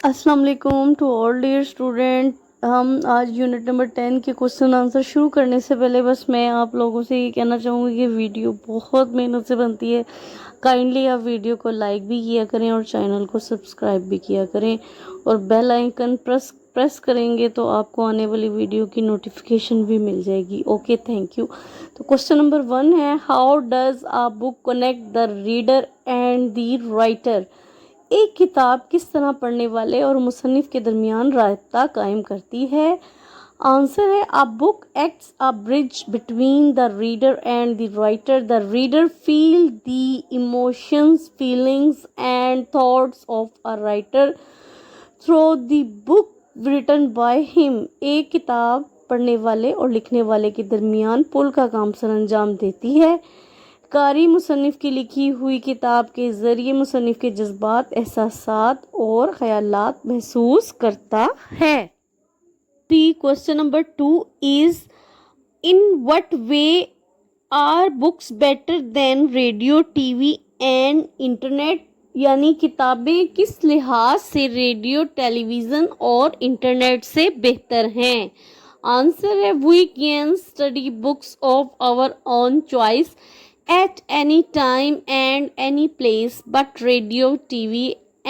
السلام علیکم to all dear student. ہم آج یونٹ نمبر 10 کے کوشچن آنسر شروع کرنے سے پہلے بس میں آپ لوگوں سے یہ کہنا چاہوں گی کہ ویڈیو بہت محنت سے بنتی ہے. کائنڈلی آپ ویڈیو کو لائک بھی کیا کریں اور چینل کو سبسکرائب بھی کیا کریں اور بیل آئیکن پریس کریں گے تو آپ کو آنے والی ویڈیو کی نوٹیفیکیشن بھی مل جائے گی. Okay, thank you. تو کوشچن نمبر 1 ہے، how does a book connect the reader and the writer? ایک کتاب کس طرح پڑھنے والے اور مصنف کے درمیان رابطہ قائم کرتی ہے؟ آنسر ہے، a book acts a bridge between the reader and the writer. The reader feels the emotions, feelings and thoughts of a writer through the book written by him. ایک کتاب پڑھنے والے اور لکھنے والے کے درمیان پل کا کام سر انجام دیتی ہے. قاری مصنف کی لکھی ہوئی کتاب کے ذریعے مصنف کے جذبات، احساسات اور خیالات محسوس کرتا ہے. Question number 2 is, in what way are books better than radio, TV and internet? یعنی کتابیں کس لحاظ سے ریڈیو، ٹیلی ویژن اور انٹرنیٹ سے بہتر ہیں؟ آنسر ہے، we can study books of our own choice at any time and any place, but radio, TV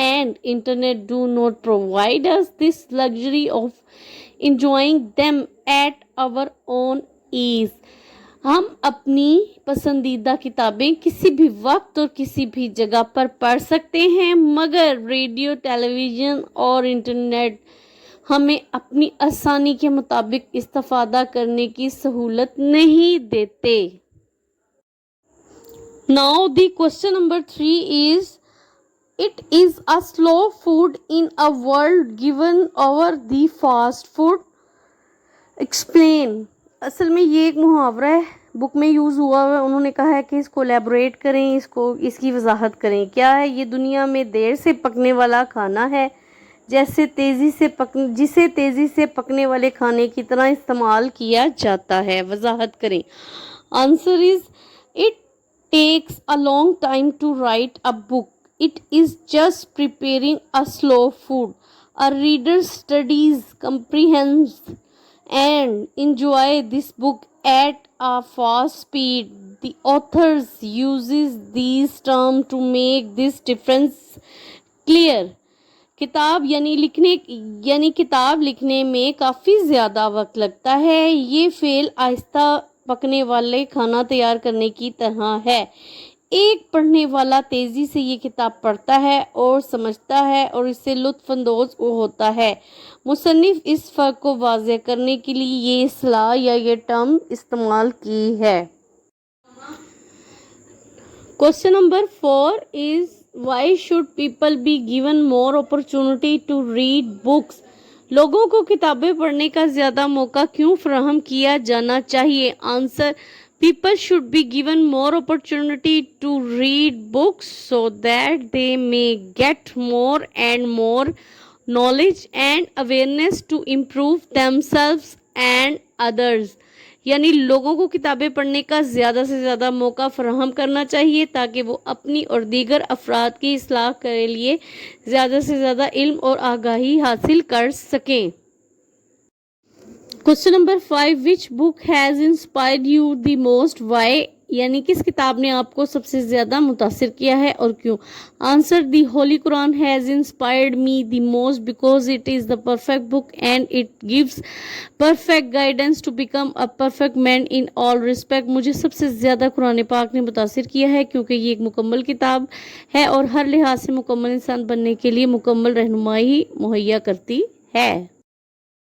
and internet do not provide us this luxury of enjoying them at our own ease. ہم اپنی پسندیدہ کتابیں کسی بھی وقت اور کسی بھی جگہ پر پڑھ سکتے ہیں، مگر ریڈیو، ٹیلی ویژن اور انٹرنیٹ ہمیں اپنی آسانی کے مطابق استفادہ کرنے کی سہولت نہیں دیتے. Now the question number 3 is, it is a slow food in a world given over the fast food. Explain. اصل میں یہ ایک محاورہ ہے، بک میں یوز ہوا ہوا ہے. انہوں نے کہا ہے کہ اس کو ایلیبوریٹ کریں، اس کی وضاحت کریں. کیا ہے یہ؟ دنیا میں دیر سے پکنے والا کھانا ہے جسے تیزی سے پکنے والے کھانے کی طرح استعمال کیا جاتا ہے. وضاحت کریں. Answer is, it takes a long time to write a book. It is just preparing a slow food. A reader studies, comprehends, and enjoys this book at a fast speed. The authors uses these terms to make this difference clear. کتاب لکھنے میں کافی زیادہ وقت لگتا ہے. یہ فعل آہستہ پکنے والے کھانا تیار کرنے کی طرح ہے. ایک پڑھنے والا تیزی سے یہ کتاب پڑھتا ہے اور سمجھتا ہے اور اس سے لطف اندوز ہوتا ہے. مصنف اس فرق کو واضح کرنے کے لیے یہ اصطلاح یا یہ ٹرم استعمال کی ہے. Question number 4 is, why should people be given more opportunity to read books? لوگوں کو کتابیں پڑھنے کا زیادہ موقع کیوں فراہم کیا جانا چاہیے؟ Answer, people should be given more opportunity to read books so that they may get more and more knowledge and awareness to improve themselves and others. یعنی لوگوں کو کتابیں پڑھنے کا زیادہ سے زیادہ موقع فراہم کرنا چاہیے تاکہ وہ اپنی اور دیگر افراد کی اصلاح کے لیے زیادہ سے زیادہ علم اور آگاہی حاصل کر سکیں. Question number 5, which book has inspired you the most? Why? یعنی کس کتاب نے آپ کو سب سے زیادہ متاثر کیا ہے اور کیوں؟ Answer, the Holy Quran has inspired me the most because it is the perfect book and it gives perfect guidance to become a perfect man in all respect. مجھے سب سے زیادہ قرآن پاک نے متاثر کیا ہے کیونکہ یہ ایک مکمل کتاب ہے اور ہر لحاظ سے مکمل انسان بننے کے لیے مکمل رہنمائی مہیا کرتی ہے.